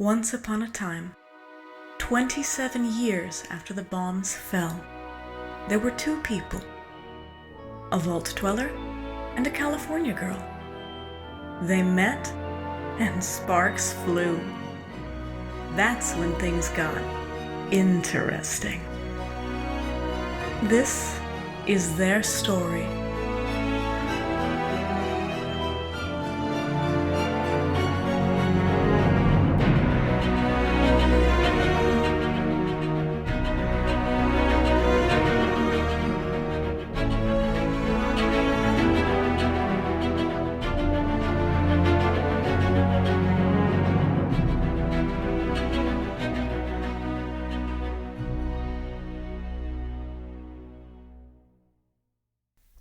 Once upon a time, 27 years after the bombs fell, there were two people, a vault dweller and a California girl. They met and sparks flew. That's when things got interesting. This is their story.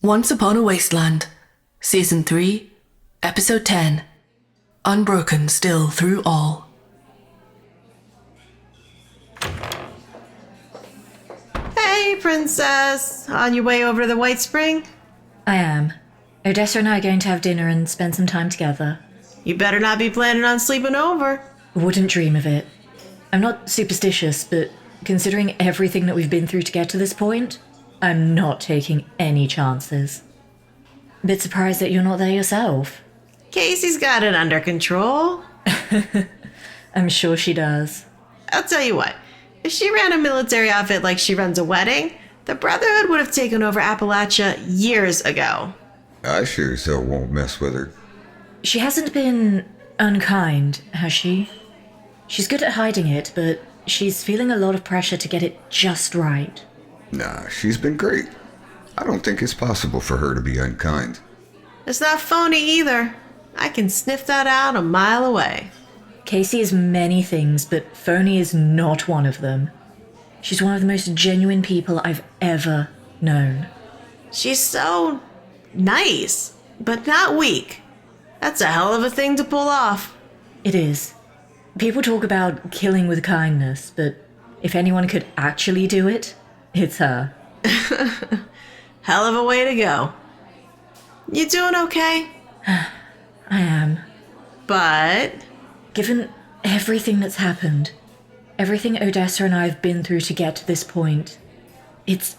Once Upon a Wasteland, Season 3, Episode 10, Unbroken Still Through All. Hey, Princess! On your way over to the White Spring? I am. Odessa and I are going to have dinner and spend some time together. You better not be planning on sleeping over. Wouldn't dream of it. I'm not superstitious, but considering everything that we've been through to get to this point, I'm not taking any chances. Bit surprised that you're not there yourself. Casey's got it under control. I'm sure she does. I'll tell you what, if she ran a military outfit like she runs a wedding, the Brotherhood would have taken over Appalachia years ago. I sure as hell won't mess with her. She hasn't been unkind, has she? She's good at hiding it, but she's feeling a lot of pressure to get it just right. Nah, she's been great. I don't think it's possible for her to be unkind. It's not phony either. I can sniff that out a mile away. Casey is many things, but phony is not one of them. She's one of the most genuine people I've ever known. She's so nice, but not weak. That's a hell of a thing to pull off. It is. People talk about killing with kindness, but if anyone could actually do it, it's her. Hell of a way to go. You doing okay? I am. But Given everything that's happened, everything Odessa and I have been through to get to this point, it's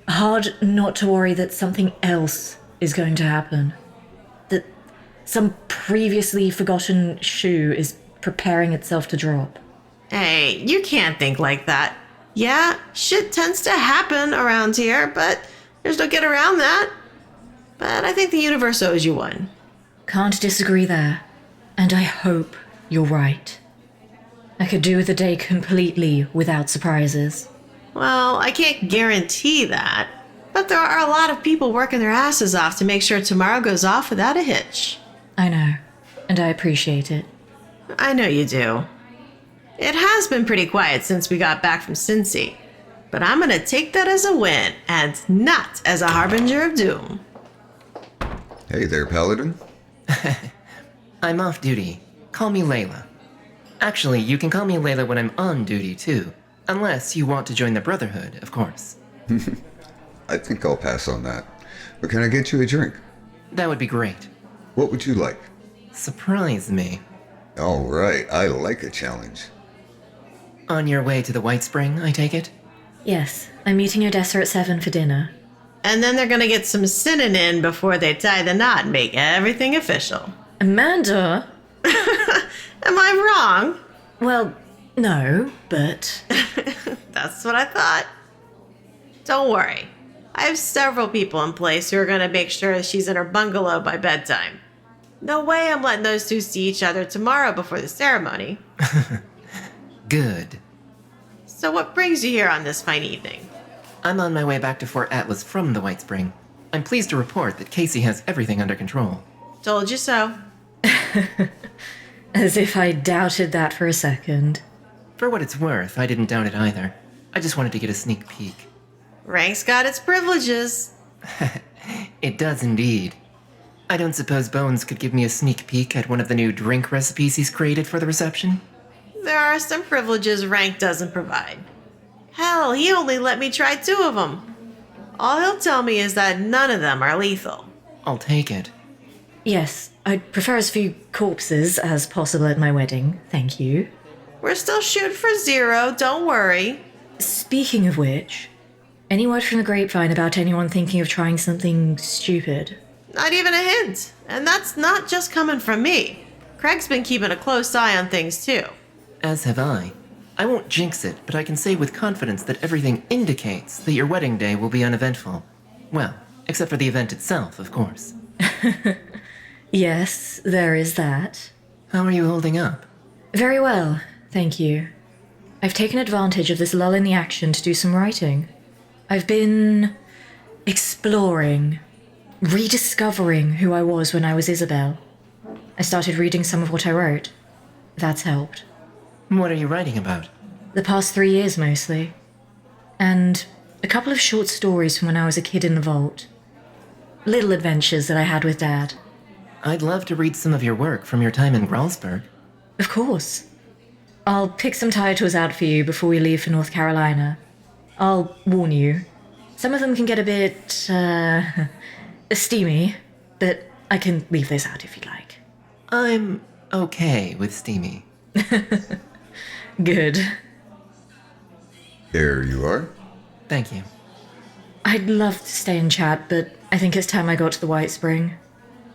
hard not to worry that something else is going to happen. That some previously forgotten shoe is preparing itself to drop. hey, you can't think like that. Yeah, shit tends to happen around here, but there's no get around that. But I think the universe owes you one. Can't disagree there. And I hope you're right. I could do with a day completely without surprises. Well, I can't guarantee that, but there are a lot of people working their asses off to make sure tomorrow goes off without a hitch. I know, and I appreciate it. I know you do. It has been pretty quiet since we got back from Cincy, but I'm gonna take that as a win and not as a harbinger of doom. Hey there, Paladin. I'm off duty. Call me Layla. Actually, you can call me Layla when I'm on duty, too. Unless you want to join the Brotherhood, of course. I think I'll pass on that. But can I get you a drink? That would be great. What would you like? Surprise me. All right, I like a challenge. On your way to the White Spring, I take it? Yes, I'm meeting Odessa at 7 for dinner. And then they're gonna get some sinning in before they tie the knot and make everything official. Amanda? Am I wrong? Well, no, but... That's what I thought. Don't worry. I have several people in place who are going to make sure she's in her bungalow by bedtime. No way I'm letting those two see each other tomorrow before the ceremony. Good. So what brings you here on this fine evening? I'm on my way back to Fort Atlas from the White Spring. I'm pleased to report that Casey has everything under control. Told you so. As if I doubted that for a second. For what it's worth, I didn't doubt it either. I just wanted to get a sneak peek. Rank's got its privileges. It does indeed. I don't suppose Bones could give me a sneak peek at one of the new drink recipes he's created for the reception? There are some privileges Rank doesn't provide. Hell, he only let me try 2 of them. All he'll tell me is that none of them are lethal. I'll take it. Yes, I'd prefer as few corpses as possible at my wedding, thank you. We're still shooting for 0, don't worry. Speaking of which, any word from the grapevine about anyone thinking of trying something stupid? Not even a hint. And that's not just coming from me. Craig's been keeping a close eye on things too. As have I. I won't jinx it, but I can say with confidence that everything indicates that your wedding day will be uneventful. Well, except for the event itself, of course. Yes, there is that. How are you holding up? Very well, thank you. I've taken advantage of this lull in the action to do some writing. I've been exploring, rediscovering who I was when I was Isabel. I started reading some of what I wrote. That's helped. What are you writing about? The past 3 years, mostly. And a couple of short stories from when I was a kid in the vault. Little adventures that I had with Dad. I'd love to read some of your work from your time in Gralsburg. Of course. I'll pick some titles out for you before we leave for North Carolina. I'll warn you. Some of them can get a bit, steamy, but I can leave those out if you'd like. I'm okay with steamy. Good. There you are. Thank you. I'd love to stay and chat, but I think it's time I got to the White Spring.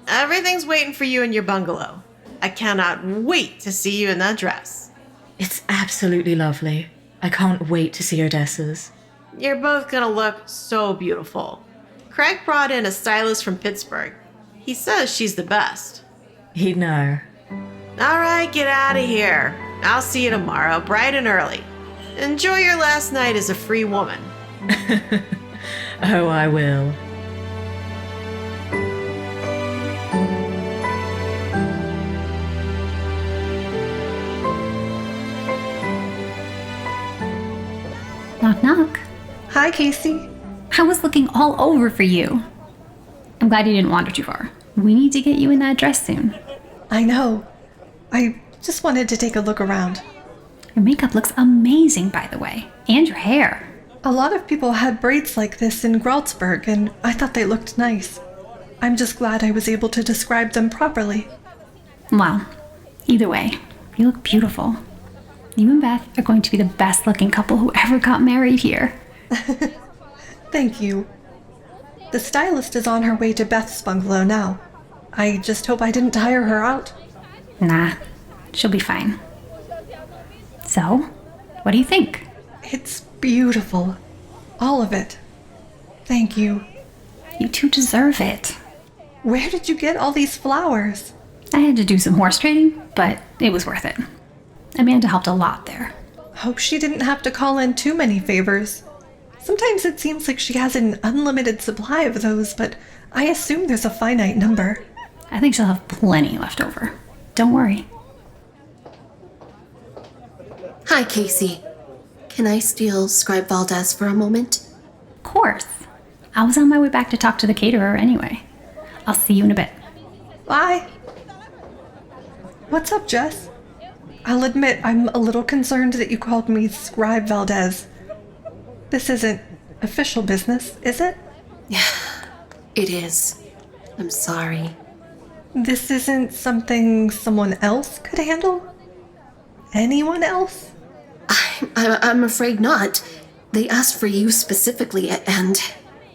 Everything's waiting for you in your bungalow. I cannot wait to see you in that dress. It's absolutely lovely. I can't wait to see Odessa's. You're both gonna look so beautiful. Craig brought in a stylist from Pittsburgh. He says she's the best. He'd know. All right, get out of here. I'll see you tomorrow, bright and early. Enjoy your last night as a free woman. Oh, I will. Knock, knock. Hi, Casey. I was looking all over for you. I'm glad you didn't wander too far. We need to get you in that dress soon. I know. I just wanted to take a look around. Your makeup looks amazing, by the way. And your hair. A lot of people had braids like this in Gralsburg, and I thought they looked nice. I'm just glad I was able to describe them properly. Well, either way, you look beautiful. You and Beth are going to be the best looking couple who ever got married here. Thank you. The stylist is on her way to Beth's bungalow now. I just hope I didn't tire her out. Nah, she'll be fine. So, what do you think? It's beautiful. All of it. Thank you. You two deserve it. Where did you get all these flowers? I had to do some horse trading, but it was worth it. Amanda helped a lot there. Hope she didn't have to call in too many favors. Sometimes it seems like she has an unlimited supply of those, but I assume there's a finite number. I think she'll have plenty left over. Don't worry. Hi, Casey. Can I steal Scribe Valdez for a moment? Of course. I was on my way back to talk to the caterer anyway. I'll see you in a bit. Bye. What's up, Jess? I'll admit I'm a little concerned that you called me Scribe Valdez. This isn't official business, is it? It is. I'm sorry. This isn't something someone else could handle? Anyone else? I'm afraid not. They asked for you specifically, and,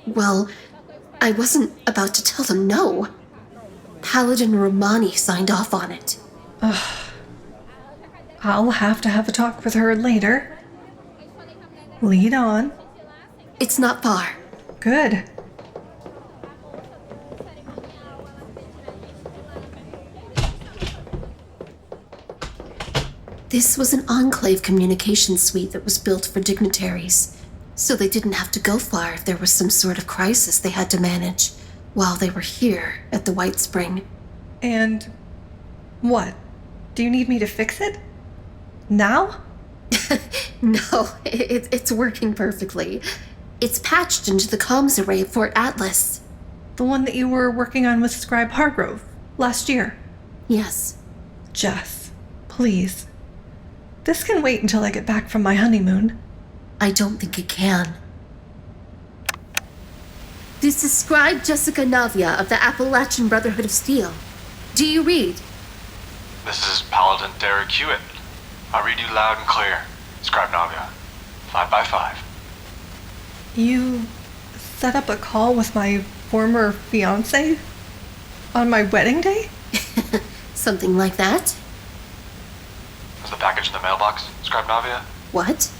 well, I wasn't about to tell them no. Paladin Romani signed off on it. I'll have to have a talk with her later. Lead on. It's not far. Good. This was an enclave communication suite that was built for dignitaries, so they didn't have to go far if there was some sort of crisis they had to manage while they were here at the White Spring. And what? Do you need me to fix it? Now? No, it's working perfectly. It's patched into the comms array of Fort Atlas. The one that you were working on with Scribe Hargrove last year? Yes. Jess, please. This can wait until I get back from my honeymoon. I don't think it can. This is Scribe Jessica Navia of the Appalachian Brotherhood of Steel. Do you read? This is Paladin Derek Hewitt. I read you loud and clear. Scribe Navia. 5 by 5. You set up a call with my former fiancé on my wedding day? Something like that? Is the package in the mailbox, Scribe Navia? What?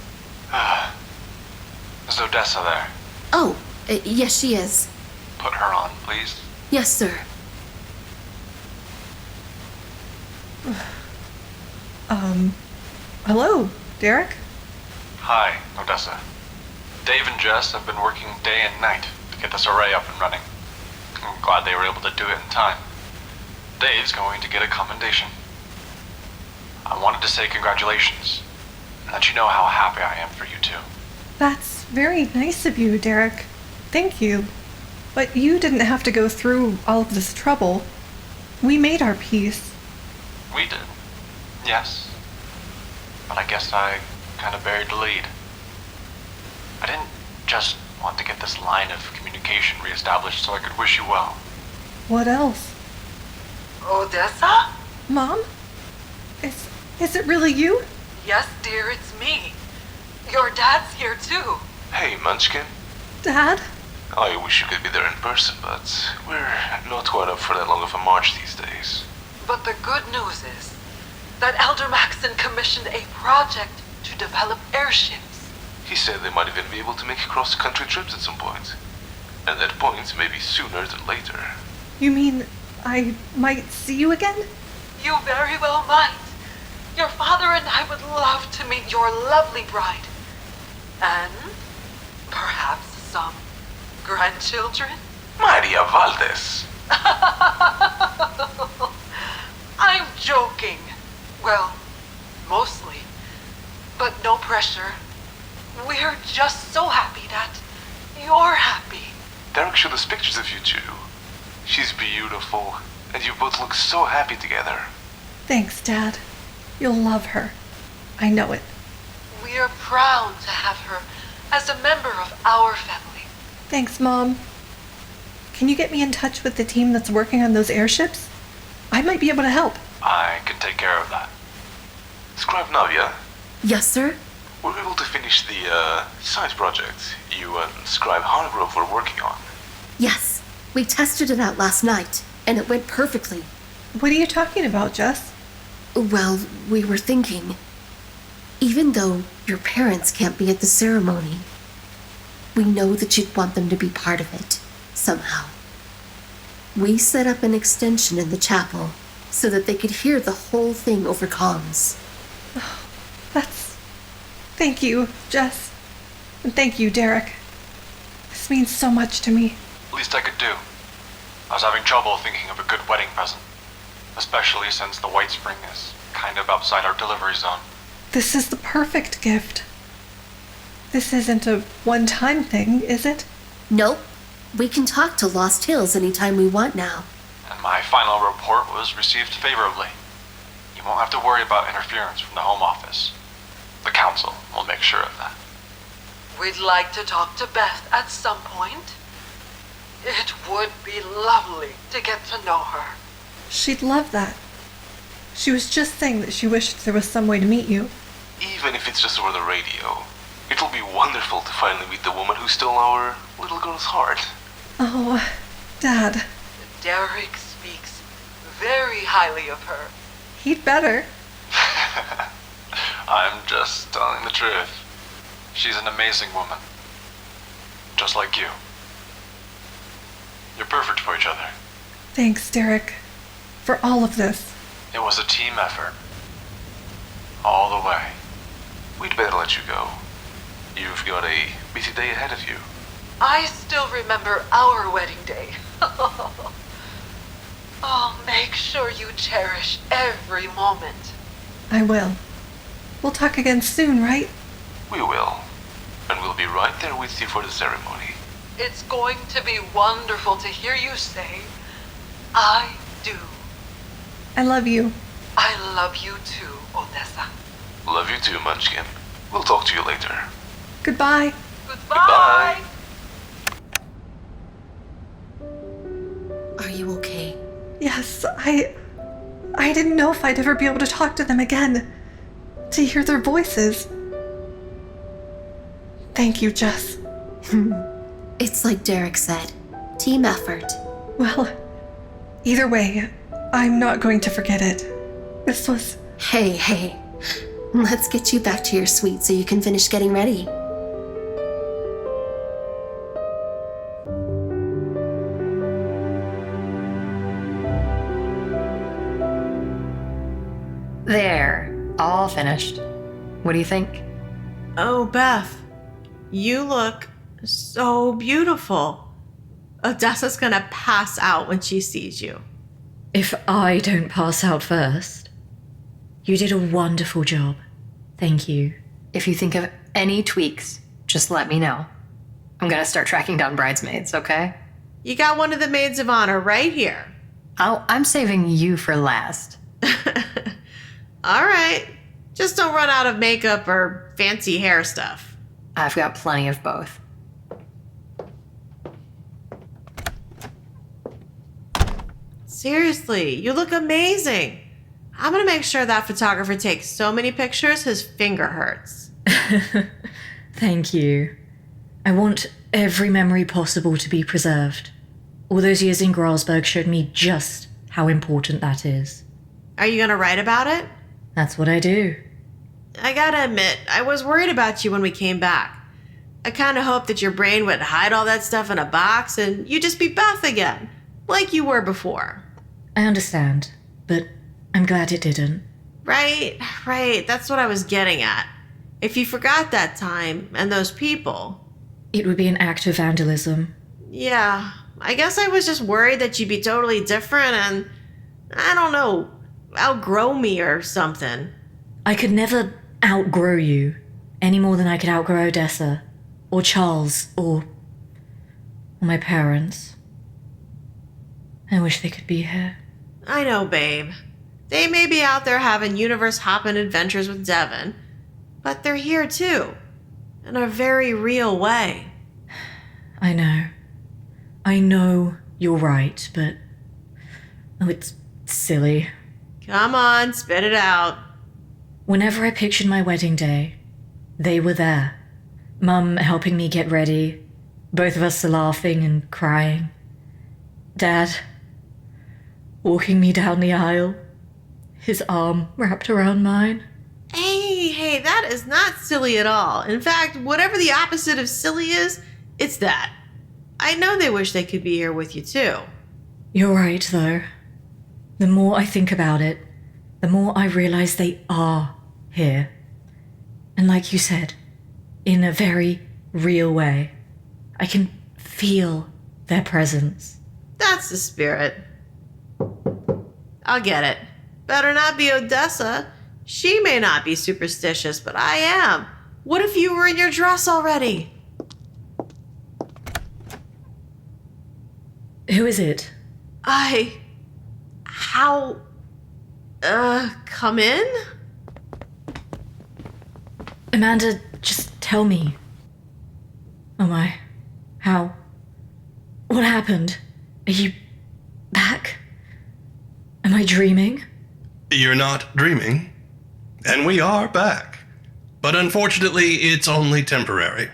Is Odessa there? Oh, yes, she is. Put her on, please. Yes, sir. Hello, Derek? Hi, Odessa. Dave and Jess have been working day and night to get this array up and running. I'm glad they were able to do it in time. Dave's going to get a commendation. I wanted to say congratulations, and let you know how happy I am for you two. That's very nice of you, Derek. Thank you. But you didn't have to go through all of this trouble. We made our peace. We did. Yes. But I guess I kind of buried the lead. I didn't just want to get this line of communication reestablished so I could wish you well. What else? Odessa? Mom? Is it really you? Yes, dear, it's me. Your dad's here too. Hey, Munchkin. Dad? I wish you could be there in person, but we're not quite up for that long of a march these days. But the good news is that Elder Maxon commissioned a project to develop airships. He said they might even be able to make cross-country trips at some point. And that point may be sooner than later. You mean I might see you again? You very well might. Your father and I would love to meet your lovely bride. And perhaps some grandchildren? Maria Valdez! I'm joking. Well, mostly. But no pressure. We're just so happy that you're happy. Derek showed us pictures of you two. She's beautiful, and you both look so happy together. Thanks, Dad. You'll love her. I know it. We're proud to have her as a member of our family. Thanks, Mom. Can you get me in touch with the team that's working on those airships? I might be able to help. I can take care of that. Scribe Navia, Yes, sir? we're able to finish the science project you and Scribe Hargrove were working on. Yes. We tested it out last night, and it went perfectly. What are you talking about, Jess? Well, we were thinking, even though your parents can't be at the ceremony, we know that you'd want them to be part of it, somehow. We set up an extension in the chapel so that they could hear the whole thing over comms. Thank you, Jess. And thank you, Derek. This means so much to me. Least I could do. I was having trouble thinking of a good wedding present, especially since the White Spring is kind of outside our delivery zone. This is the perfect gift. This isn't a one-time thing, is it? Nope. We can talk to Lost Hills anytime we want now. And my final report was received favorably. You won't have to worry about interference from the Home Office. The Council will make sure of that. We'd like to talk to Beth at some point. It would be lovely to get to know her. She'd love that. She was just saying that she wished there was some way to meet you. Even if it's just over the radio, it'll be wonderful to finally meet the woman who stole our little girl's heart. Oh, Dad. Derek speaks very highly of her. He'd better. I'm just telling the truth. She's an amazing woman. Just like you. You're perfect for each other. Thanks, Derek, for all of this. It was a team effort. All the way. We'd better let you go. You've got a busy day ahead of you. I still remember our wedding day. Oh, make sure you cherish every moment. I will. We'll talk again soon, right? We will. And we'll be right there with you for the ceremony. It's going to be wonderful to hear you say, I do. I love you. I love you too, Odessa. Love you too, Munchkin. We'll talk to you later. Goodbye. Goodbye. Are you okay? Yes, I didn't know if I'd ever be able to talk to them again. to hear their voices. Thank you, Jess. It's like Derek said, team effort. Well, either way, I'm not going to forget it. This was... Hey. Let's get you back to your suite so you can finish getting ready. There, all finished. What do you think? Oh, Beth, you look so beautiful. Odessa's gonna pass out when she sees you. If I don't pass out first. You did a wonderful job. Thank you. If you think of any tweaks, just let me know. I'm gonna start tracking down bridesmaids, okay? You got one of the maids of honor right here. I'm saving you for last. All right. Just don't run out of makeup or fancy hair stuff. I've got plenty of both. Seriously, you look amazing. I'm gonna make sure that photographer takes so many pictures his finger hurts. Thank you. I want every memory possible to be preserved. All those years in Gralsberg showed me just how important that is. Are you gonna write about it? That's what I do. I gotta admit, I was worried about you when we came back. I kinda hoped that your brain would hide all that stuff in a box and you'd just be Beth again, like you were before. I understand, but I'm glad it didn't. Right. That's what I was getting at. If you forgot that time and those people... It would be an act of vandalism. Yeah, I guess I was just worried that you'd be totally different and, I don't know, outgrow me or something. I could never outgrow you, any more than I could outgrow Odessa, or Charles, or my parents. I wish they could be here. I know, babe. They may be out there having universe-hopping adventures with Devin, but they're here too, in a very real way. I know. I know you're right, but... Oh, it's silly. Come on, spit it out. Whenever I pictured my wedding day, they were there. Mum helping me get ready, both of us laughing and crying. Dad walking me down the aisle, his arm wrapped around mine. Hey, that is not silly at all. In fact, whatever the opposite of silly is, it's that. I know they wish they could be here with you too. You're right, though. The more I think about it, the more I realize they are here. And like you said, in a very real way. I can feel their presence. That's the spirit. I'll get it. Better not be Odessa. She may not be superstitious, but I am. What if you were in your dress already? Who is it? Come in? Amanda, just tell me. Oh my. How? What happened? Are you back? Am I dreaming? You're not dreaming. And we are back. But unfortunately, it's only temporary.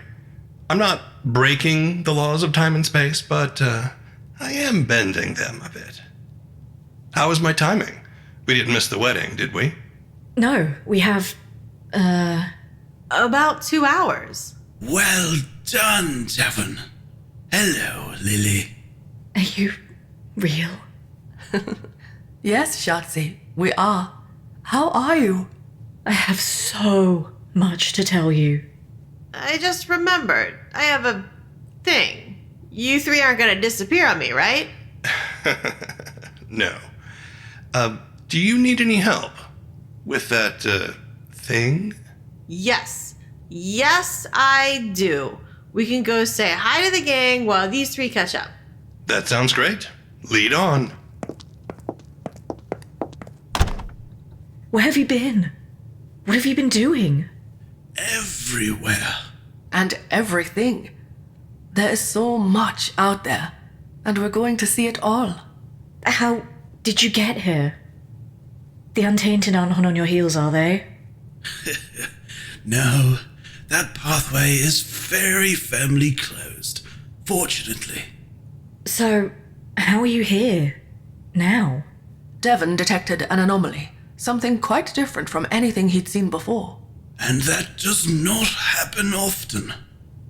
I'm not breaking the laws of time and space, but I am bending them a bit. How was my timing? We didn't miss the wedding, did we? No, we have, About 2 hours. Well done, Devon. Hello, Lily. Are you real? Yes, Shotzi, we are. How are you? I have so much to tell you. I just remembered. I have a thing. You three aren't going to disappear on me, right? No. Do you need any help with that, thing? Yes. Yes, I do. We can go say hi to the gang while these three catch up. That sounds great. Lead on. Where have you been? What have you been doing? Everywhere. And everything. There is so much out there, and we're going to see it all. How did you get here? The Untainted aren't hot on your heels, are they? No, that pathway is very firmly closed, fortunately. So, how are you here? Now? Devon detected an anomaly, something quite different from anything he'd seen before. And that does not happen often.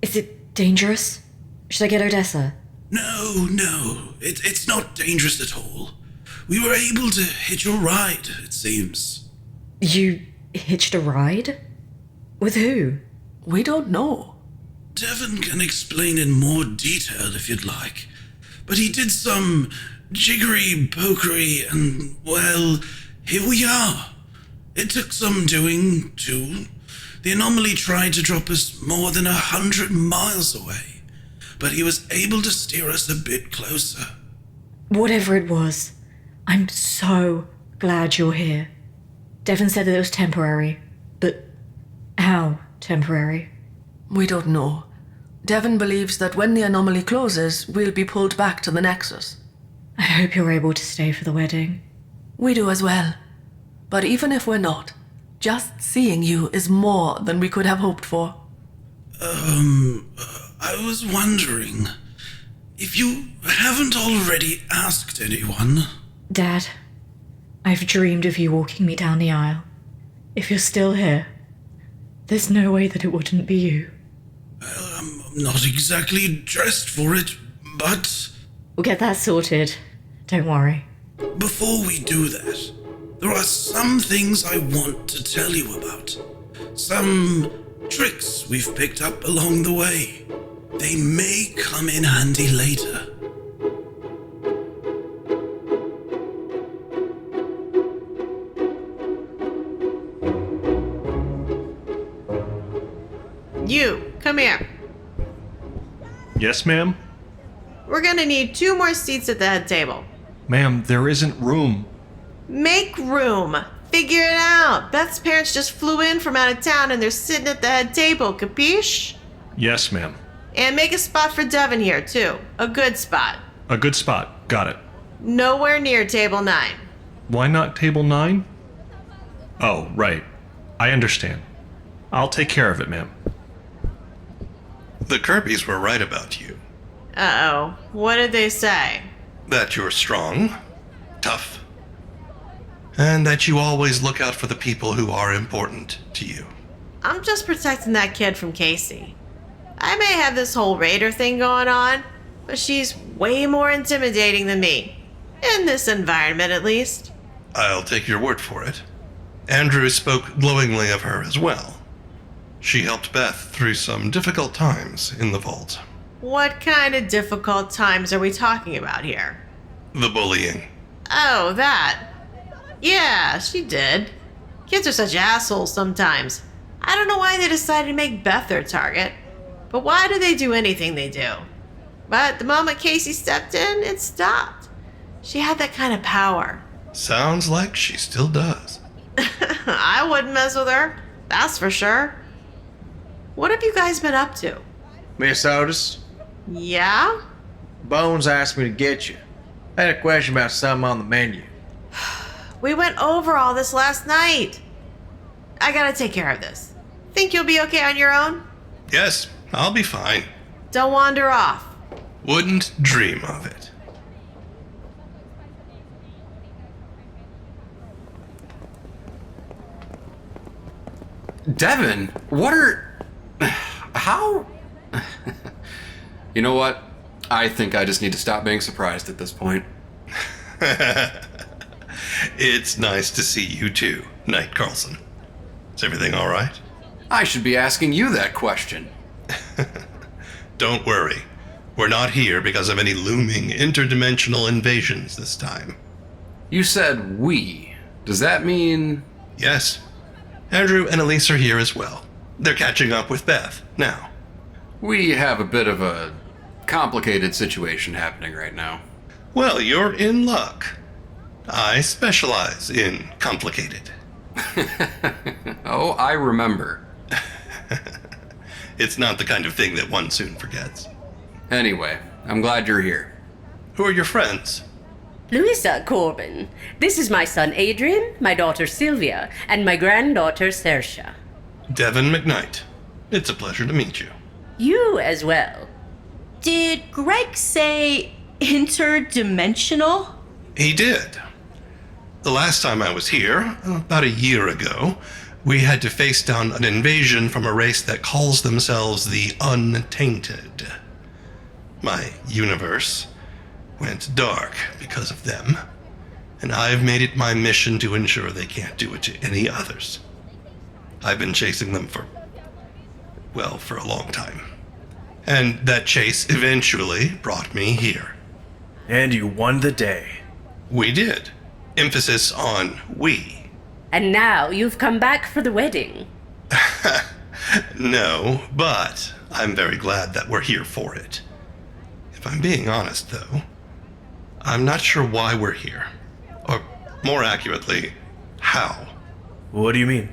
Is it dangerous? Should I get Odessa? No, it's not dangerous at all. We were able to hitch a ride, it seems. You hitched a ride? With who? We don't know. Devon can explain in more detail if you'd like. But he did some jiggery pokery and, well, here we are. It took some doing, too. The anomaly tried to drop us more than 100 miles away, but he was able to steer us a bit closer. Whatever it was, I'm so glad you're here. Devon said that it was temporary, but how temporary? We don't know. Devon believes that when the anomaly closes, we'll be pulled back to the Nexus. I hope you're able to stay for the wedding. We do as well. But even if we're not, just seeing you is more than we could have hoped for. I was wondering if you haven't already asked anyone. Dad, I've dreamed of you walking me down the aisle. If you're still here, there's no way that it wouldn't be you. I'm not exactly dressed for it, but... We'll get that sorted. Don't worry. Before we do that, there are some things I want to tell you about. Some tricks we've picked up along the way. They may come in handy later. You, come here. Yes, ma'am? We're gonna need 2 more seats at the head table. Ma'am, there isn't room. Make room. Figure it out. Beth's parents just flew in from out of town and they're sitting at the head table, capiche? Yes, ma'am. And make a spot for Devon here, too. A good spot. A good spot. Got it. Nowhere near table 9. Why not table 9? Oh, right. I understand. I'll take care of it, ma'am. The Kirbys were right about you. Uh-oh. What did they say? That you're strong, tough, and that you always look out for the people who are important to you. I'm just protecting that kid from Casey. I may have this whole raider thing going on, but she's way more intimidating than me. In this environment, at least. I'll take your word for it. Andrew spoke glowingly of her as well. She helped Beth through some difficult times in the vault. What kind of difficult times are we talking about here? The bullying. Oh, that. Yeah, she did. Kids are such assholes sometimes. I don't know why they decided to make Beth their target. But why do they do anything they do? But the moment Casey stepped in, it stopped. She had that kind of power. Sounds like she still does. I wouldn't mess with her. That's for sure. What have you guys been up to? Miss Otis? Yeah? Bones asked me to get you. I had a question about something on the menu. We went over all this last night. I gotta take care of this. Think you'll be okay on your own? Yes, I'll be fine. Don't wander off. Wouldn't dream of it. Devon, what are... How? You know what? I think I just need to stop being surprised at this point. It's nice to see you too, Knight Carlson. Is everything all right? I should be asking you that question. Don't worry. We're not here because of any looming interdimensional invasions this time. You said we. Does that mean... Yes. Andrew and Elise are here as well. They're catching up with Beth now. We have a bit of a complicated situation happening right now. Well, you're in luck. I specialize in complicated. Oh, I remember. It's not the kind of thing that one soon forgets. Anyway, I'm glad you're here. Who are your friends? Louisa Corbin, this is my son Adrian, my daughter Sylvia, and my granddaughter Saoirse. Devin McKnight. It's a pleasure to meet you. You as well. Did Greg say interdimensional? He did. The last time I was here, about a year ago, we had to face down an invasion from a race that calls themselves the Untainted. My universe went dark because of them, and I've made it my mission to ensure they can't do it to any others. I've been chasing them for a long time. And that chase eventually brought me here. And you won the day. We did. Emphasis on we. And now you've come back for the wedding. No, but I'm very glad that we're here for it. If I'm being honest, though, I'm not sure why we're here. Or, more accurately, how. What do you mean?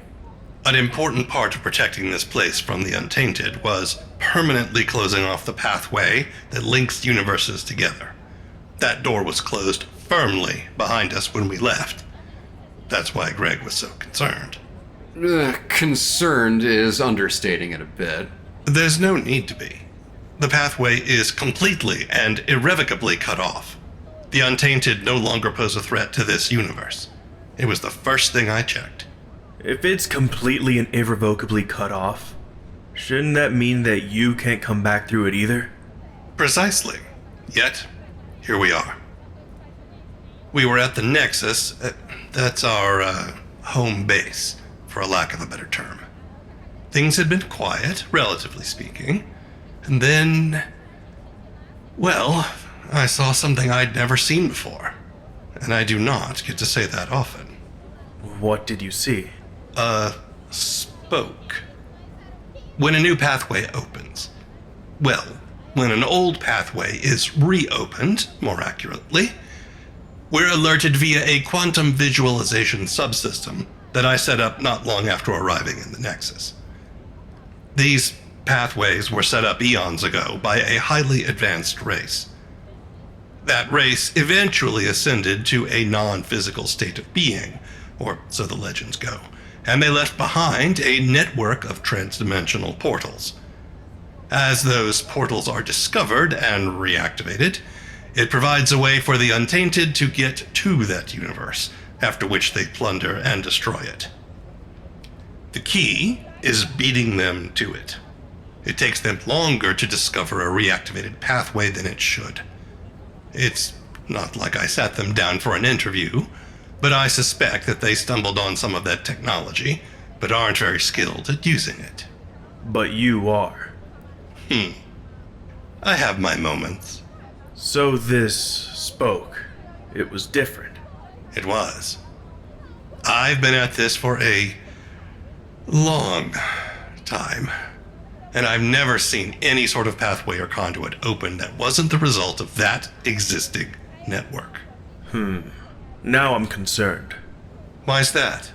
An important part of protecting this place from the Untainted was permanently closing off the pathway that links universes together. That door was closed firmly behind us when we left. That's why Greg was so concerned. Concerned is understating it a bit. There's no need to be. The pathway is completely and irrevocably cut off. The Untainted no longer pose a threat to this universe. It was the first thing I checked. If it's completely and irrevocably cut off, shouldn't that mean that you can't come back through it either? Precisely. Yet, here we are. We were at the Nexus. That's our home base, for a lack of a better term. Things had been quiet, relatively speaking. And then, well, I saw something I'd never seen before. And I do not get to say that often. What did you see? Spoke. When a new pathway opens. Well, when an old pathway is reopened, more accurately, we're alerted via a quantum visualization subsystem that I set up not long after arriving in the Nexus. These pathways were set up eons ago by a highly advanced race. That race eventually ascended to a non-physical state of being, or so the legends go, and they left behind a network of transdimensional portals. As those portals are discovered and reactivated, it provides a way for the Untainted to get to that universe, after which they plunder and destroy it. The key is beating them to it. It takes them longer to discover a reactivated pathway than it should. It's not like I sat them down for an interview, but I suspect that they stumbled on some of that technology, but aren't very skilled at using it. But you are. I have my moments. So this spoke. It was different. It was. I've been at this for a long time, and I've never seen any sort of pathway or conduit open that wasn't the result of that existing network. Now I'm concerned. Why's that?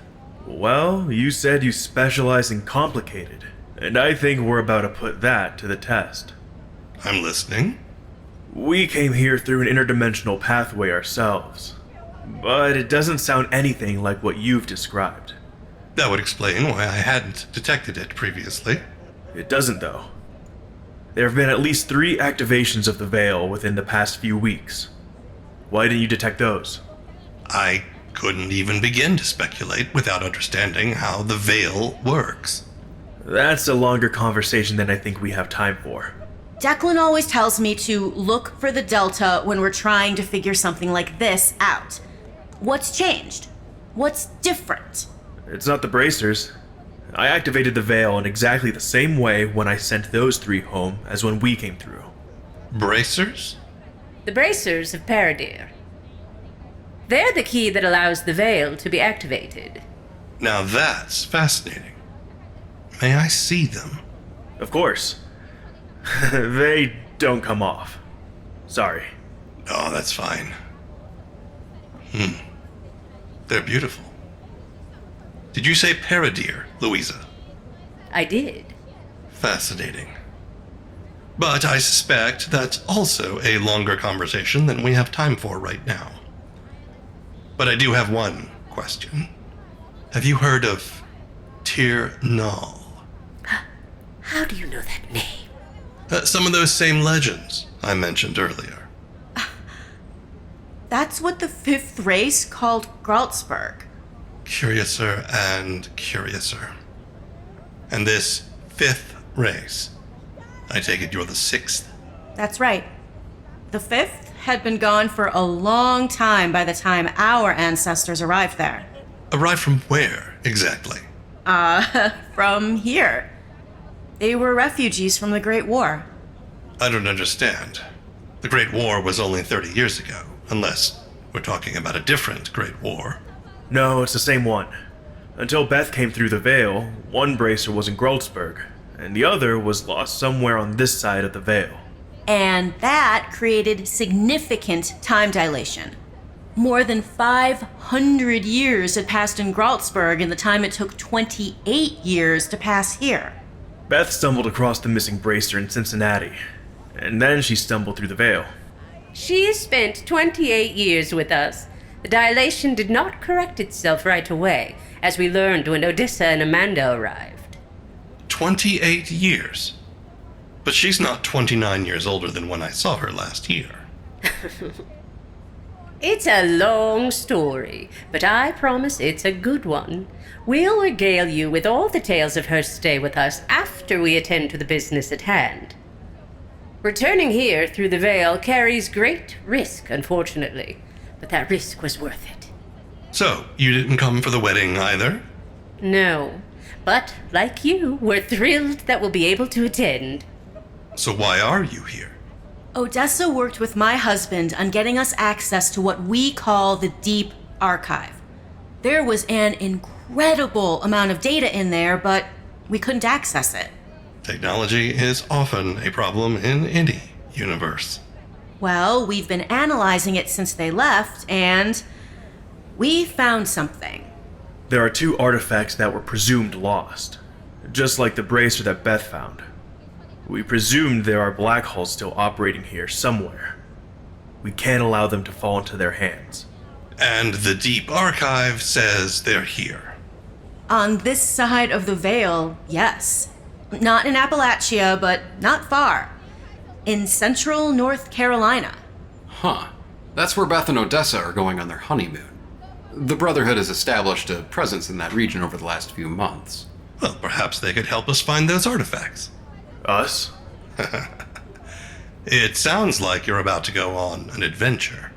Well, you said you specialize in complicated, and I think we're about to put that to the test. I'm listening. We came here through an interdimensional pathway ourselves, but it doesn't sound anything like what you've described. That would explain why I hadn't detected it previously. It doesn't, though. There have been at least 3 activations of the Veil within the past few weeks. Why didn't you detect those? I couldn't even begin to speculate without understanding how the Veil works. That's a longer conversation than I think we have time for. Declan always tells me to look for the Delta when we're trying to figure something like this out. What's changed? What's different? It's not the bracers. I activated the Veil in exactly the same way when I sent those 3 home as when we came through. Bracers? The bracers of Paradir. They're the key that allows the veil to be activated. Now that's fascinating. May I see them? Of course. They don't come off. Sorry. Oh, that's fine. They're beautiful. Did you say Paradir, Louisa? I did. Fascinating. But I suspect that's also a longer conversation than we have time for right now. But I do have one question. Have you heard of Tir Null? How do you know that name? Some of those same legends I mentioned earlier. That's what the fifth race called Graltzberg. Curiouser and curiouser. And this fifth race, I take it you're the sixth? That's right. The fifth had been gone for a long time by the time our ancestors arrived there. Arrived from where, exactly? From here. They were refugees from the Great War. I don't understand. The Great War was only 30 years ago, unless we're talking about a different Great War. No, it's the same one. Until Beth came through the Veil, one bracer was in Graltzberg, and the other was lost somewhere on this side of the Veil. And that created significant time dilation. More than 500 years had passed in Graltzberg in the time it took 28 years to pass here. Beth stumbled across the missing bracer in Cincinnati, and then she stumbled through the Veil. She spent 28 years with us. The dilation did not correct itself right away, as we learned when Odessa and Amanda arrived. 28 years? But she's not 29 years older than when I saw her last year. It's a long story, but I promise it's a good one. We'll regale you with all the tales of her stay with us after we attend to the business at hand. Returning here through the Veil carries great risk, unfortunately, but that risk was worth it. So, you didn't come for the wedding either? No, but like you, we're thrilled that we'll be able to attend. So why are you here? Odessa worked with my husband on getting us access to what we call the Deep Archive. There was an incredible amount of data in there, but we couldn't access it. Technology is often a problem in any universe. Well, we've been analyzing it since they left, and we found something. There are 2 artifacts that were presumed lost, just like the bracer that Beth found. We presumed there are black holes still operating here somewhere. We can't allow them to fall into their hands. And the Deep Archive says they're here. On this side of the Veil, yes. Not in Appalachia, but not far. In central North Carolina. Huh. That's where Beth and Odessa are going on their honeymoon. The Brotherhood has established a presence in that region over the last few months. Well, perhaps they could help us find those artifacts. Us? It sounds like you're about to go on an adventure.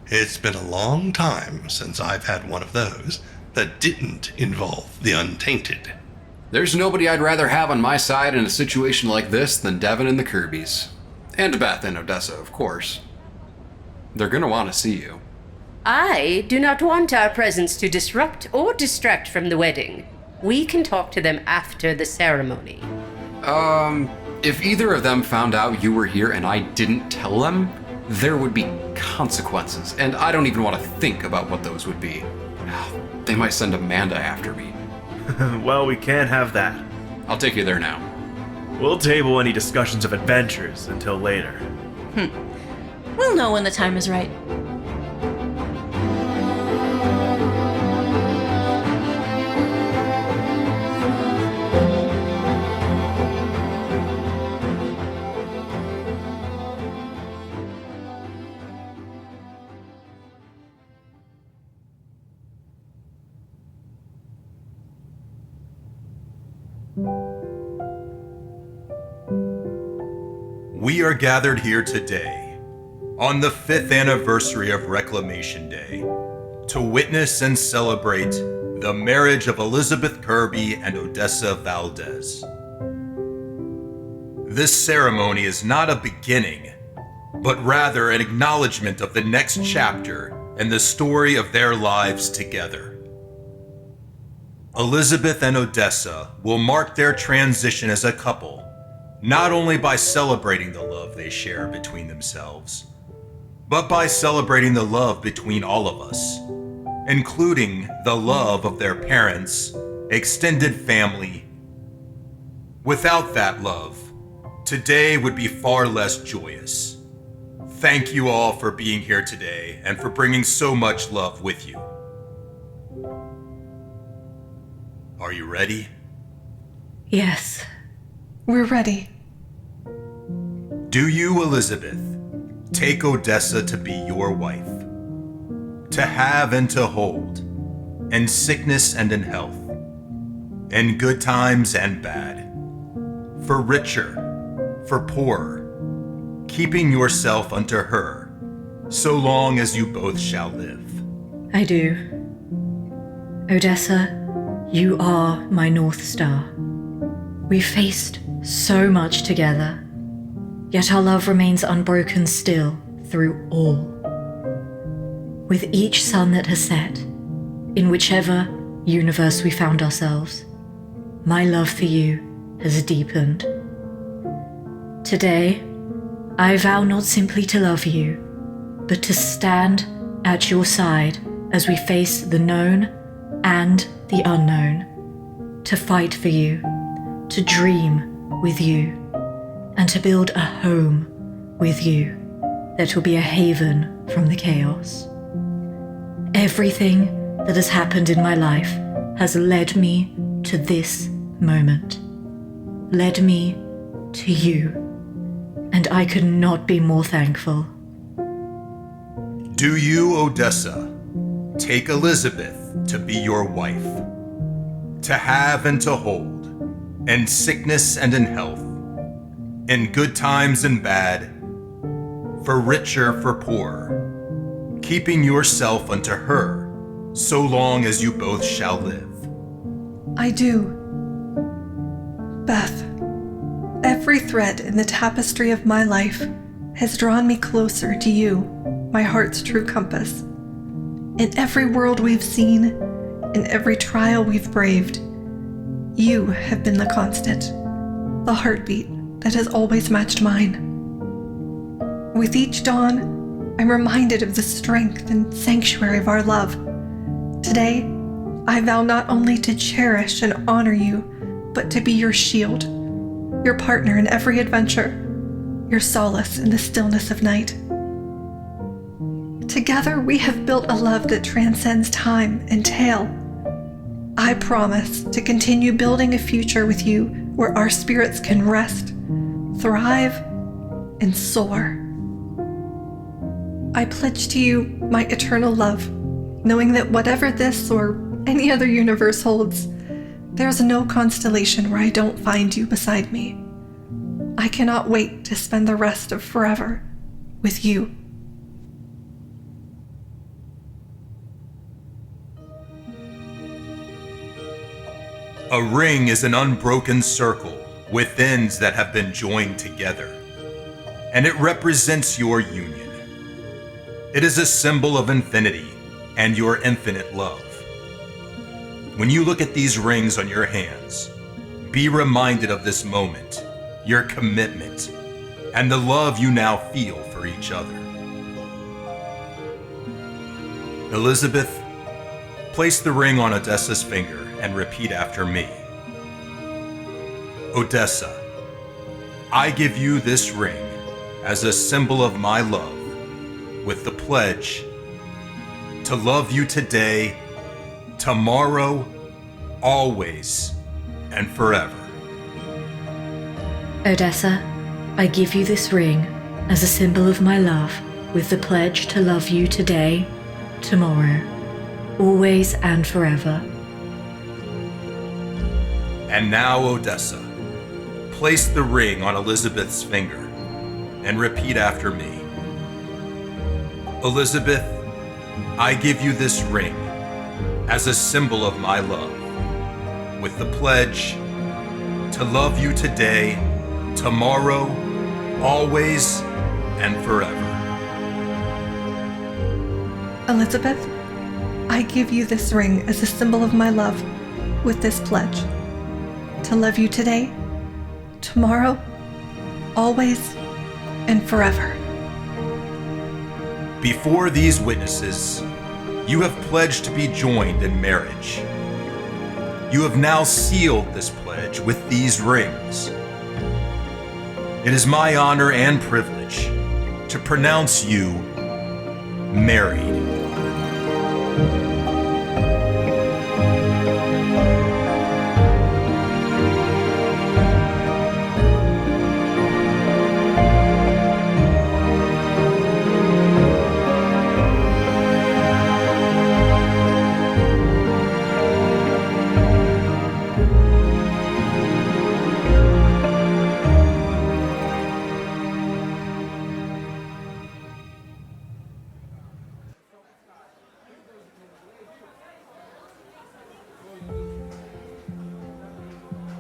It's been a long time since I've had one of those that didn't involve the untainted. There's nobody I'd rather have on my side in a situation like this than Devin and the Kirbys. And Beth and Odessa, of course. They're gonna want to see you. I do not want our presence to disrupt or distract from the wedding. We can talk to them after the ceremony. If either of them found out you were here and I didn't tell them, there would be consequences, and I don't even want to think about what those would be. They might send Amanda after me. Well, we can't have that. I'll take you there now. We'll table any discussions of adventures until later. We'll know when the time is right. We are gathered here today, on the 5th anniversary of Reclamation Day, to witness and celebrate the marriage of Elizabeth Kirby and Odessa Valdez. This ceremony is not a beginning, but rather an acknowledgement of the next chapter in the story of their lives together. Elizabeth and Odessa will mark their transition as a couple, not only by celebrating the love they share between themselves, but by celebrating the love between all of us, including the love of their parents, extended family. Without that love, today would be far less joyous, Thank you all for being here today and for bringing so much love with you. Are you ready? Yes. We're ready. Do you, Elizabeth, take Odessa to be your wife, to have and to hold, in sickness and in health, in good times and bad, for richer, for poorer, keeping yourself unto her, so long as you both shall live? I do. Odessa, you are my North Star. We faced so much together, yet our love remains unbroken still through all. With each sun that has set, in whichever universe we found ourselves, my love for you has deepened. Today, I vow not simply to love you, but to stand at your side as we face the known and the unknown, to fight for you, to dream with you, and to build a home with you that will be a haven from the chaos. Everything that has happened in my life has led me to this moment, led me to you, and I could not be more thankful. Do you, Odessa, take Elizabeth to be your wife, to have and to hold, in sickness and in health, in good times and bad, for richer, for poorer, keeping yourself unto her, so long as you both shall live? I do. Beth, every thread in the tapestry of my life has drawn me closer to you, my heart's true compass. In every world we've seen, in every trial we've braved, you have been the constant, the heartbeat that has always matched mine. With each dawn, I'm reminded of the strength and sanctuary of our love. Today, I vow not only to cherish and honor you, but to be your shield, your partner in every adventure, your solace in the stillness of night. Together, we have built a love that transcends time and tale. I promise to continue building a future with you where our spirits can rest, thrive, and soar. I pledge to you my eternal love, knowing that whatever this or any other universe holds, there's no constellation where I don't find you beside me. I cannot wait to spend the rest of forever with you. A ring is an unbroken circle with ends that have been joined together, and it represents your union. It is a symbol of infinity and your infinite love. When you look at these rings on your hands, be reminded of this moment, your commitment, and the love you now feel for each other. Elizabeth, place the ring on Odessa's finger and repeat after me. Odessa, I give you this ring as a symbol of my love, with the pledge to love you today, tomorrow, always, and forever. Odessa, I give you this ring as a symbol of my love, with the pledge to love you today, tomorrow, always and forever. And now, Odessa, place the ring on Elizabeth's finger and repeat after me. Elizabeth, I give you this ring as a symbol of my love, with the pledge to love you today, tomorrow, always, and forever. Elizabeth, I give you this ring as a symbol of my love, with this pledge to love you today, tomorrow, always, and forever. Before these witnesses, you have pledged to be joined in marriage. You have now sealed this pledge with these rings. It is my honor and privilege to pronounce you married.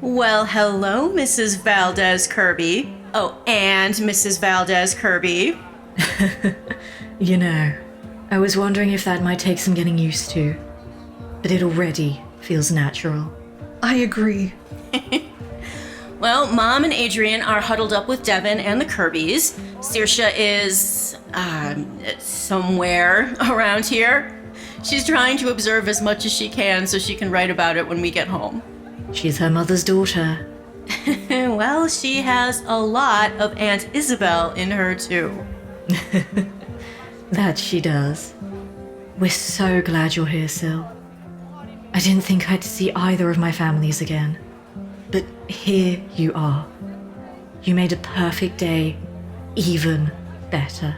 Well, hello, Mrs. Valdez Kirby. Oh, and Mrs. Valdez Kirby. You know, I was wondering if that might take some getting used to, but it already feels natural. I agree. Well, Mom and Adrian are huddled up with Devin and the Kirbys. Saoirse is, somewhere around here. She's trying to observe as much as she can so she can write about it when we get home. She's her mother's daughter. Well, she has a lot of Aunt Isabel in her, too. That she does. We're so glad you're here, Sil. I didn't think I'd see either of my families again. But here you are. You made a perfect day even better.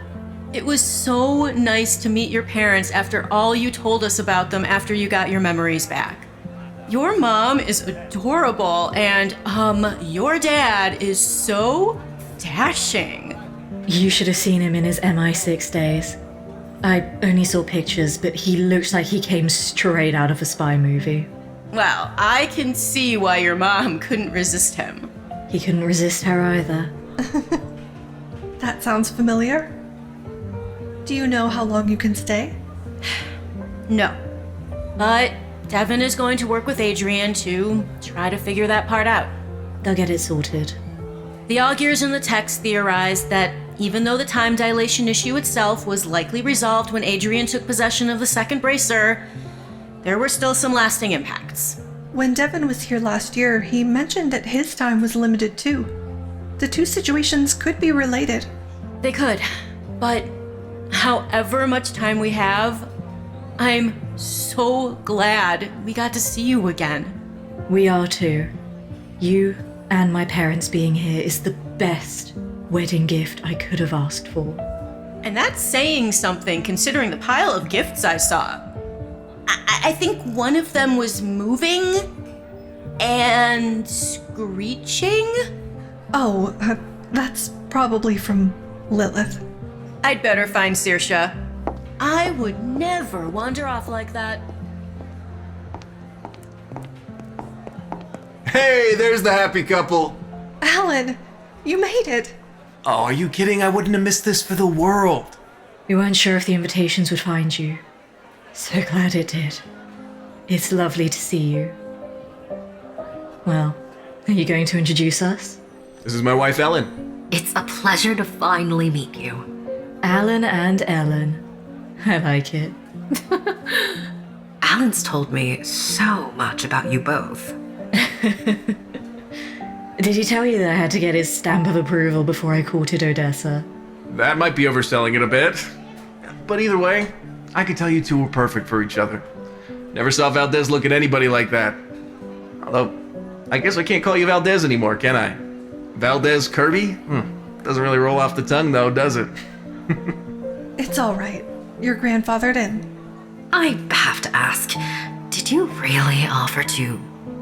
It was so nice to meet your parents after all you told us about them after you got your memories back. Your mom is adorable, and, your dad is so dashing. You should have seen him in his MI6 days. I only saw pictures, but he looked like he came straight out of a spy movie. Well, I can see why your mom couldn't resist him. He couldn't resist her either. That sounds familiar. Do you know how long you can stay? No. But Devin is going to work with Adrian to try to figure that part out. They'll get it sorted. The Auguries in the text theorized that even though the time dilation issue itself was likely resolved when Adrian took possession of the second bracer, there were still some lasting impacts. When Devin was here last year, he mentioned that his time was limited too. The two situations could be related. They could, but however much time we have, I'm so glad we got to see you again. We are too. You and my parents being here is the best wedding gift I could have asked for. And that's saying something considering the pile of gifts I saw. I think one of them was moving and screeching. Oh, that's probably from Lilith. I'd better find Saoirse. I would never wander off like that. Hey, there's the happy couple. Alan, you made it. Oh, are you kidding? I wouldn't have missed this for the world. We weren't sure if the invitations would find you. So glad it did. It's lovely to see you. Well, are you going to introduce us? This is my wife, Ellen. It's a pleasure to finally meet you. Alan and Ellen. I like it. Alan's told me so much about you both. Did he tell you that I had to get his stamp of approval before I courted Odessa? That might be overselling it a bit. But either way, I could tell you two were perfect for each other. Never saw Valdez look at anybody like that. Although, I guess I can't call you Valdez anymore, can I? Valdez Kirby? Doesn't really roll off the tongue though, does it? It's all right. You're grandfathered in. I have to ask, did you really offer to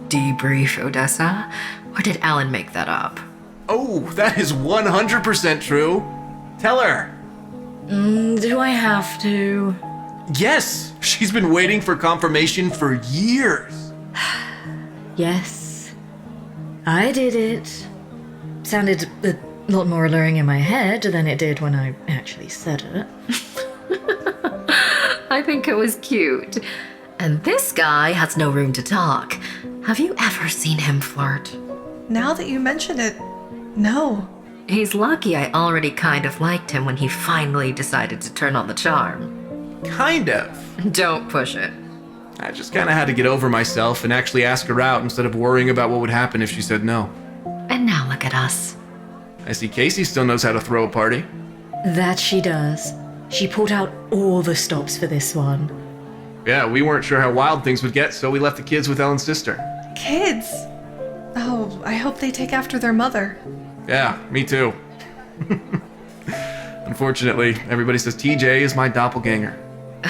debrief Odessa? Or did Alan make that up? Oh, that is 100% true. Tell her. Do I have to? Yes, she's been waiting for confirmation for years. Yes, I did it. Sounded a lot more alluring in my head than it did when I actually said it. I think it was cute. And this guy has no room to talk. Have you ever seen him flirt? Now that you mention it, no. He's lucky I already kind of liked him when he finally decided to turn on the charm. Kind of. Don't push it. I just kind of had to get over myself and actually ask her out instead of worrying about what would happen if she said no. And now look at us. I see Casey still knows how to throw a party. That she does. She pulled out all the stops for this one. Yeah, we weren't sure how wild things would get, so we left the kids with Ellen's sister. Kids? Oh, I hope they take after their mother. Yeah, me too. Unfortunately, everybody says TJ is my doppelganger.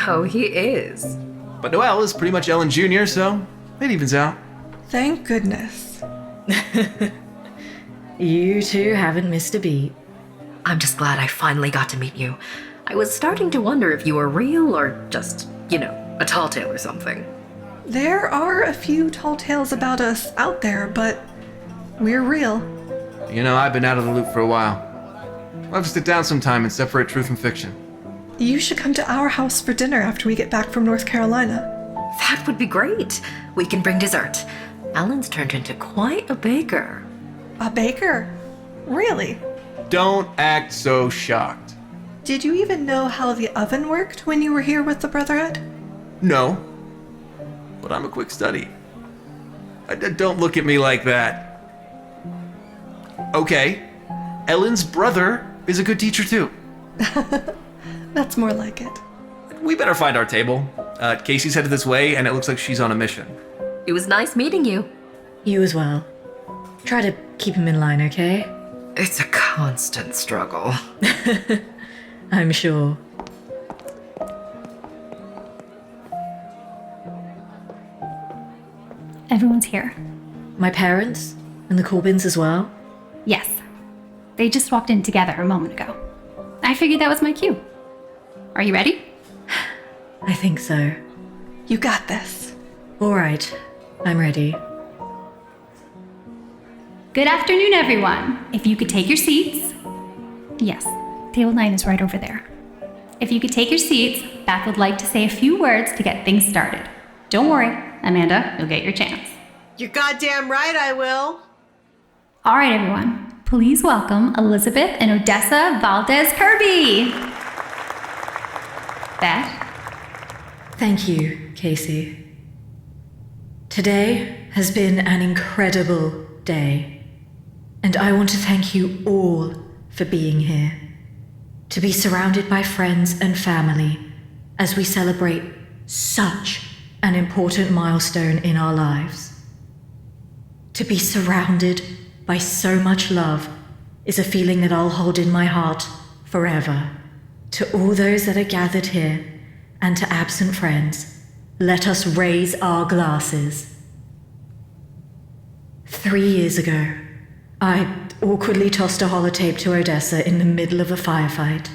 Oh, he is. But Noelle is pretty much Ellen Jr., so it evens out. Thank goodness. You two haven't missed a beat. I'm just glad I finally got to meet you. I was starting to wonder if you were real or just, a tall tale or something. There are a few tall tales about us out there, but we're real. I've been out of the loop for a while. We'll have to sit down sometime and separate truth from fiction. You should come to our house for dinner after we get back from North Carolina. That would be great. We can bring dessert. Ellen's turned into quite a baker. A baker? Really? Don't act so shocked. Did you even know how the oven worked when you were here with the Brotherhood? No. But I'm a quick study. Don't look at me like that. Okay. Ellen's brother is a good teacher too. That's more like it. We better find our table. Casey's headed this way, and it looks like she's on a mission. It was nice meeting you. You as well. Try to keep him in line, okay? It's a constant struggle. I'm sure. Everyone's here. My parents? And the Corbins as well? Yes. They just walked in together a moment ago. I figured that was my cue. Are you ready? I think so. You got this. All right. I'm ready. Good afternoon, everyone. If you could take your seats. Yes, table 9 is right over there. If you could take your seats, Beth would like to say a few words to get things started. Don't worry, Amanda, you'll get your chance. You're goddamn right I will. All right, everyone. Please welcome Elizabeth and Odessa Valdez Kirby. Beth? Thank you, Casey. Today has been an incredible day, and I want to thank you all for being here, to be surrounded by friends and family as we celebrate such an important milestone in our lives. To be surrounded by so much love is a feeling that I'll hold in my heart forever. To all those that are gathered here, and to absent friends, let us raise our glasses. 3 years ago, I awkwardly tossed a holotape to Odessa in the middle of a firefight,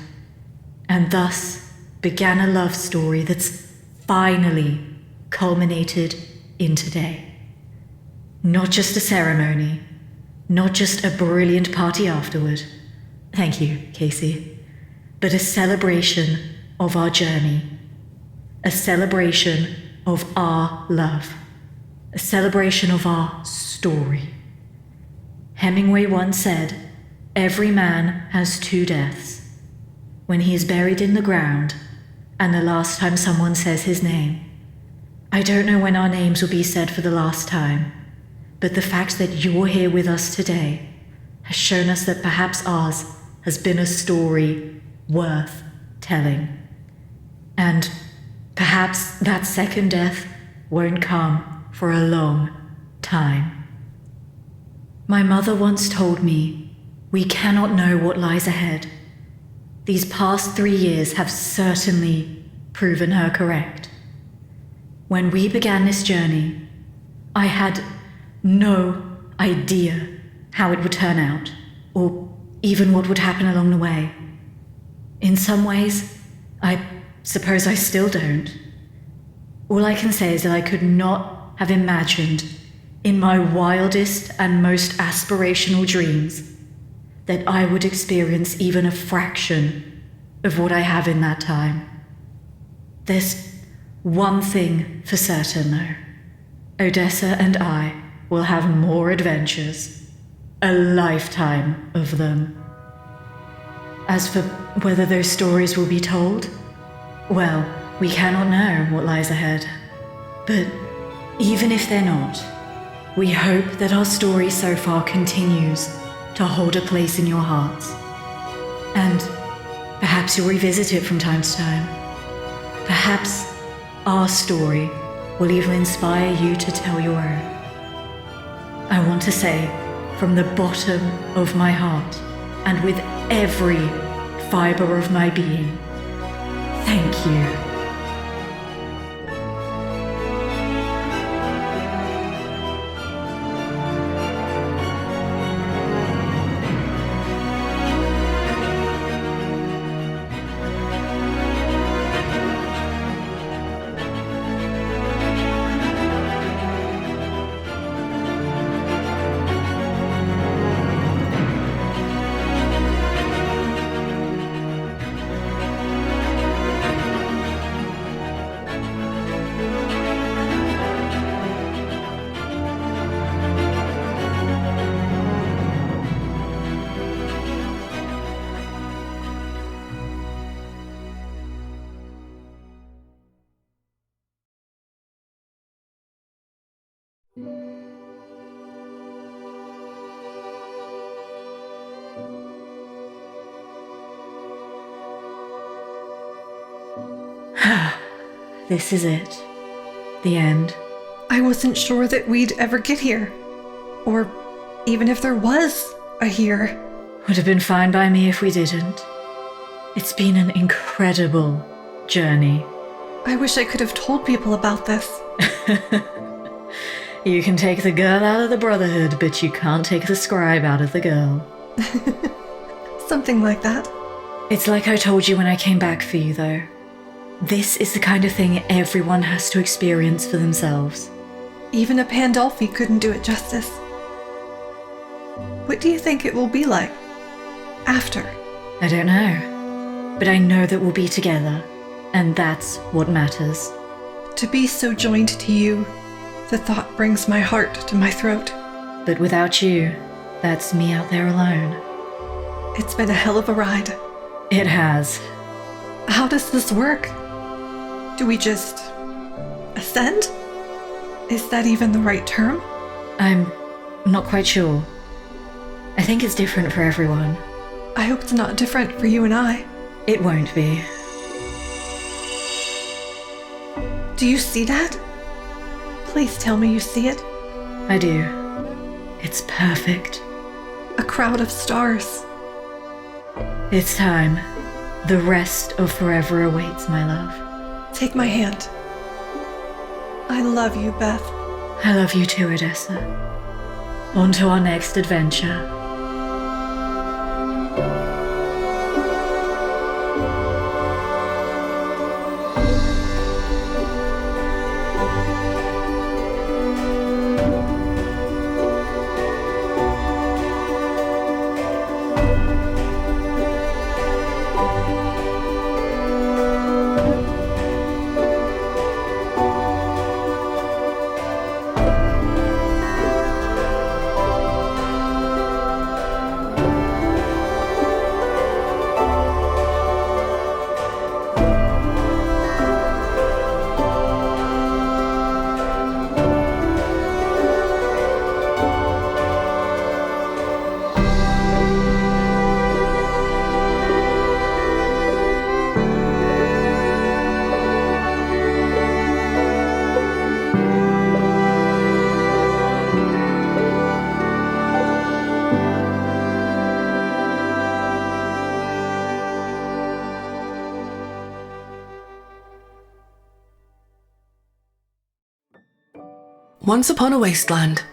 and thus began a love story that's finally culminated in today. Not just a ceremony, not just a brilliant party afterward. Thank you, Casey. But a celebration of our journey. A celebration of our love. A celebration of our story. Hemingway once said, "Every man has 2 deaths. When he is buried in the ground, and the last time someone says his name. I don't know when our names will be said for the last time, but the fact that you're here with us today has shown us that perhaps ours has been a story worth telling. And perhaps that second death won't come for a long time. My mother once told me, we cannot know what lies ahead. These past 3 years have certainly proven her correct. When we began this journey, I had no idea how it would turn out, or even what would happen along the way. In some ways, I suppose I still don't. All I can say is that I could not have imagined in my wildest and most aspirational dreams that I would experience even a fraction of what I have in that time. There's one thing for certain, though. Odessa and I will have more adventures. A lifetime of them. As for whether those stories will be told, well, we cannot know what lies ahead. But even if they're not, we hope that our story so far continues to hold a place in your hearts. And Perhaps you'll revisit it from time to time. Perhaps our story will even inspire you to tell your own. I want to say, from the bottom of my heart, and with every fiber of my being, thank you. This is it. The end. I wasn't sure that we'd ever get here. Or even if there was a here. Would have been fine by me if we didn't. It's been an incredible journey. I wish I could have told people about this. You can take the girl out of the Brotherhood, but you can't take the scribe out of the girl. Something like that. It's like I told you when I came back for you, though. This is the kind of thing everyone has to experience for themselves. Even a Pandolfi couldn't do it justice. What do you think it will be like after? I don't know. But I know that we'll be together, and that's what matters. To be so joined to you, the thought brings my heart to my throat. But without you, that's me out there alone. It's been a hell of a ride. It has. How does this work? Do we just ascend? Is that even the right term? I'm not quite sure. I think it's different for everyone. I hope it's not different for you and I. It won't be. Do you see that? Please tell me you see it. I do. It's perfect. A crowd of stars. It's time. The rest of forever awaits, my love. Take my hand. I love you, Beth. I love you too, Odessa. On to our next adventure. Once Upon a Wasteland,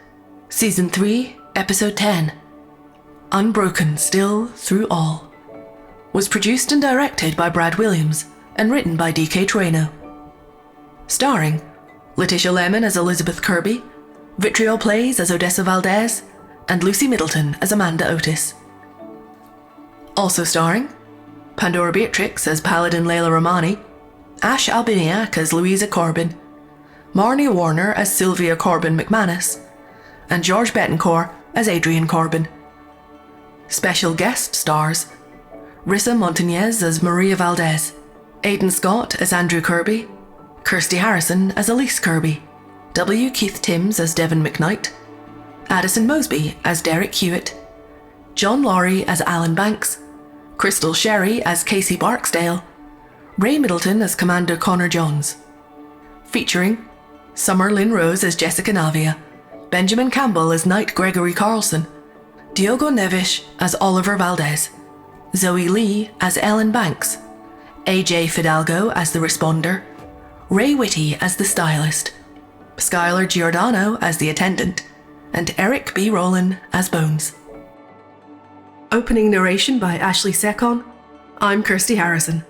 Season 3, Episode 10, Unbroken Still Through All, was produced and directed by Brad Williams and written by D.K. Traino. Starring Letitia Lemon as Elizabeth Kirby, Vitriol Plays as Odessa Valdez, and Lucy Middleton as Amanda Otis. Also starring Pandora Beatrix as Paladin Layla Romani, Ash Albiniak as Louisa Corbin, Marnie Warner as Sylvia Corbin McManus, and George Betancourt as Adrian Corbin. Special guest stars Rissa Montañez as Maria Valdez, Aidan Scott as Andrew Kirby, Kirsty Harrison as Elise Kirby, W. Keith Timms as Devon McKnight, Addison Mosby as Derek Hewitt, John Laurie as Alan Banks, Crystal Sherry as Casey Barksdale, Ray Middleton as Commander Connor Johns. Featuring Summer Lynn Rose as Jessica Navia, Benjamin Campbell as Knight Gregory Carlson, Diogo Neves as Oliver Valdez, Zoe Lee as Ellen Banks, AJ Fidalgo as the responder, Ray Whitty as the stylist, Skylar Giordano as the attendant, and Eric B. Rowland as Bones. Opening narration by Ashley Secon. I'm Kirsty Harrison.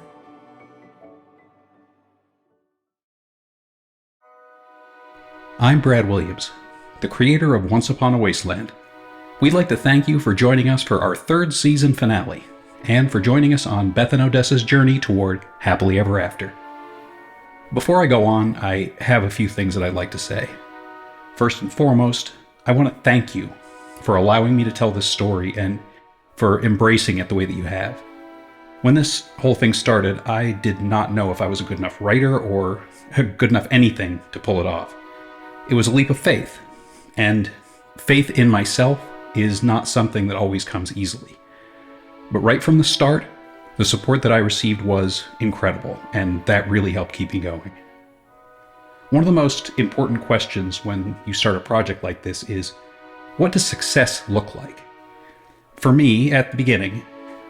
I'm Brad Williams, the creator of Once Upon a Wasteland. We'd like to thank you for joining us for our 3rd season finale, and for joining us on Beth and Odessa's journey toward happily ever after. Before I go on, I have a few things that I'd like to say. First and foremost, I want to thank you for allowing me to tell this story and for embracing it the way that you have. When this whole thing started, I did not know if I was a good enough writer or good enough anything to pull it off. It was a leap of faith, and faith in myself is not something that always comes easily. But right from the start, the support that I received was incredible, and that really helped keep me going. One of the most important questions when you start a project like this is, what does success look like? For me, at the beginning,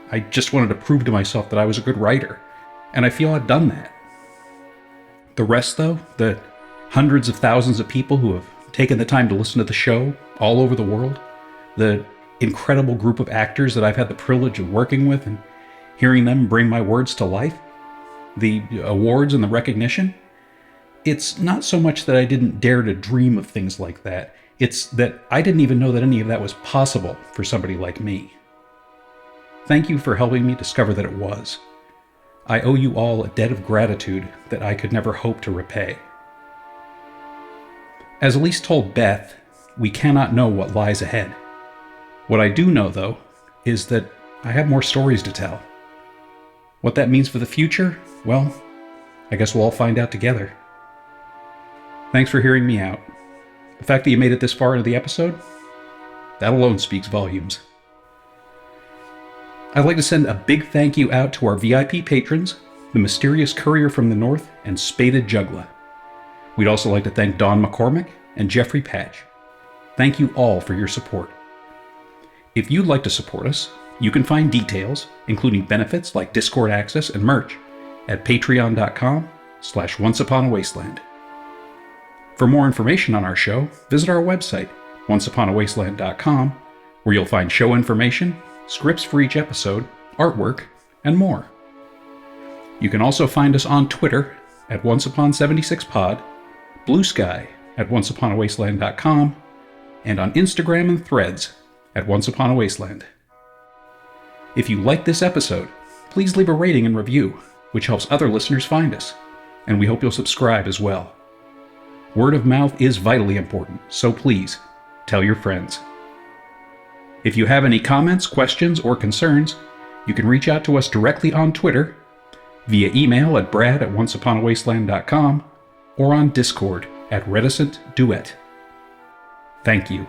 I just wanted to prove to myself that I was a good writer, and I feel I've done that. The rest, though, the hundreds of thousands of people who have taken the time to listen to the show all over the world, the incredible group of actors that I've had the privilege of working with and hearing them bring my words to life, the awards and the recognition, it's not so much that I didn't dare to dream of things like that, it's that I didn't even know that any of that was possible for somebody like me. Thank you for helping me discover that it was. I owe you all a debt of gratitude that I could never hope to repay. As Elise told Beth, we cannot know what lies ahead. What I do know, though, is that I have more stories to tell. What that means for the future, well, I guess we'll all find out together. Thanks for hearing me out. The fact that you made it this far into the episode, that alone speaks volumes. I'd like to send a big thank you out to our VIP patrons, the Mysterious Courier from the North and Spaded Juggler. We'd also like to thank Don McCormick and Jeffrey Patch. Thank you all for your support. If you'd like to support us, you can find details, including benefits like Discord access and merch, at patreon.com/onceuponawasteland. For more information on our show, visit our website, onceuponawasteland.com, where you'll find show information, scripts for each episode, artwork, and more. You can also find us on Twitter at OnceUpon76pod, Blue Sky at onceuponawasteland.com, and on Instagram and Threads at OnceUponAWasteland. If you like this episode, please leave a rating and review, which helps other listeners find us, and we hope you'll subscribe as well. Word of mouth is vitally important, so please tell your friends. If you have any comments, questions, or concerns, you can reach out to us directly on Twitter, via email at brad@onceuponawasteland.com, or on Discord at Reticent Duet. Thank you.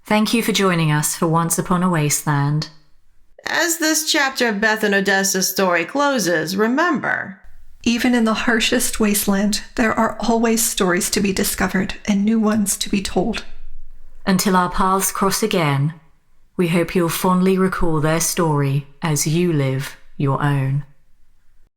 Thank you for joining us for Once Upon a Wasteland. As this chapter of Beth and Odessa's story closes, remember, even in the harshest wasteland, there are always stories to be discovered and new ones to be told. Until our paths cross again, we hope you'll fondly recall their story as you live your own.